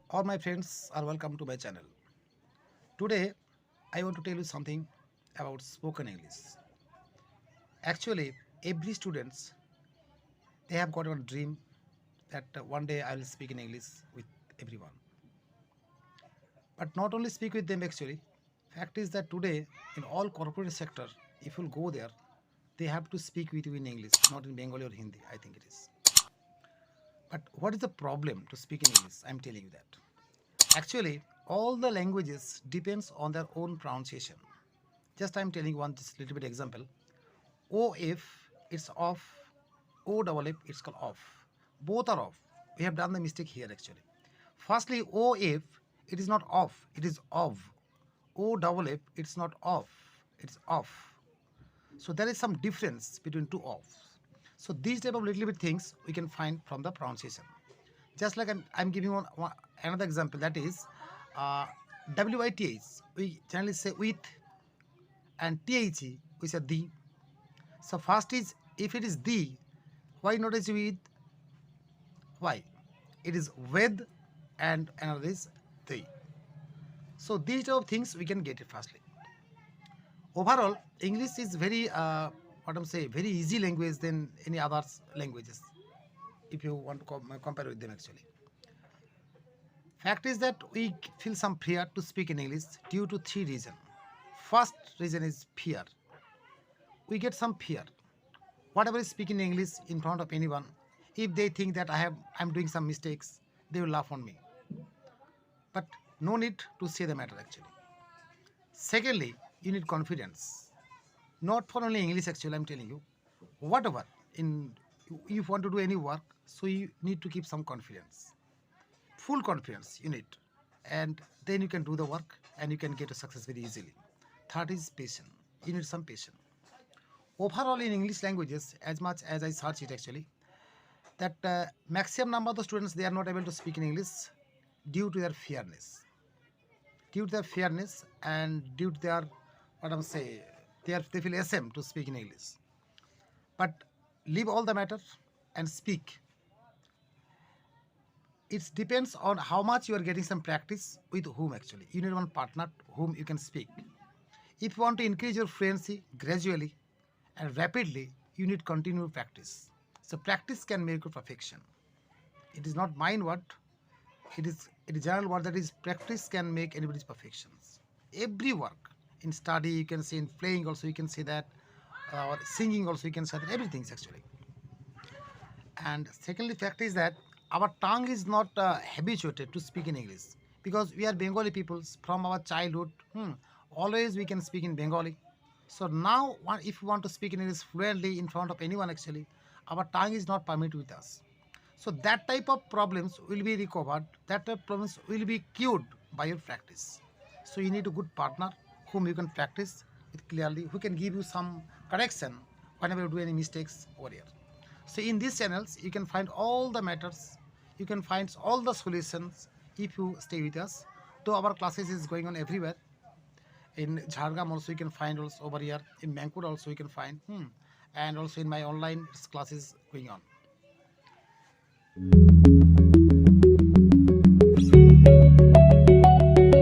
All my friends are welcome to my channel. Today, I want to tell you something about spoken English. Actually, every students they have got a dream that one day I will speak in English with everyone. But not only speak with them actually. Fact is that today in all corporate sector, if you go there, they have to speak with you in English, not in Bengali or Hindi. I think it is. But what is the problem to speak in English? I'm telling you that. Actually, all the languages depends on their own pronunciation. Just I'm telling one just little bit example. O if it's off, O double F it's called off. Both are off. We have done the mistake here actually. Firstly, O if it is not off, it is off. O double F it's not off, it's off. So there is some difference between two offs. So these type of little bit things we can find from the pronunciation. Just like I'm giving another example, that is WITH. We generally say with, and THE we say the. So first is, if it is the, why not is with? Why? It is with, and another is the. So these type of things we can get it firstly. Overall, English is very what I'm saying, very easy language than any other languages. If you want to compare with them actually. Fact is that we feel some fear to speak in English due to three reasons. First reason is fear. We get some fear. Whatever is speaking English in front of anyone, if they think that I'm doing some mistakes, they will laugh on me. But no need to say the matter actually. Secondly, you need confidence. Not for only English actually, I'm telling you. Whatever in if you want to do any work, so you need to keep some confidence. Full confidence you need, and then you can do the work and you can get a success very easily. Third is patience. You need some patience. Overall in English languages, as much as I search it actually, that maximum number of the students they are not able to speak in English due to their fearness. Due to their fearness and due to their what I'm saying, they feel ashamed to speak in English. But leave all the matter and speak. It depends on how much you are getting some practice with whom actually. You need one partner whom you can speak. If you want to increase your fluency gradually and rapidly, you need continued practice. So practice can make you perfection. It is not mine word. It is general word, that is practice can make anybody's perfections. Every work in study you can say, in playing also you can say that, or singing also you can say that. Everything actually. And secondly, fact is that our tongue is not habituated to speak in English, because we are Bengali peoples from our childhood. Always we can speak in Bengali. So now, if we want to speak in English fluently in front of anyone, actually, our tongue is not permitted with us. So that type of problems will be recovered. That type of problems will be cured by your practice. So you need a good partner whom you can practice with clearly, who can give you some correction whenever you do any mistakes over here. So in these channels, you can find all the matters, you can find all the solutions if you stay with us. Though our classes is going on everywhere. In Jhargam also you can find, also over here in Mankur also you can find, and also in my online classes going on.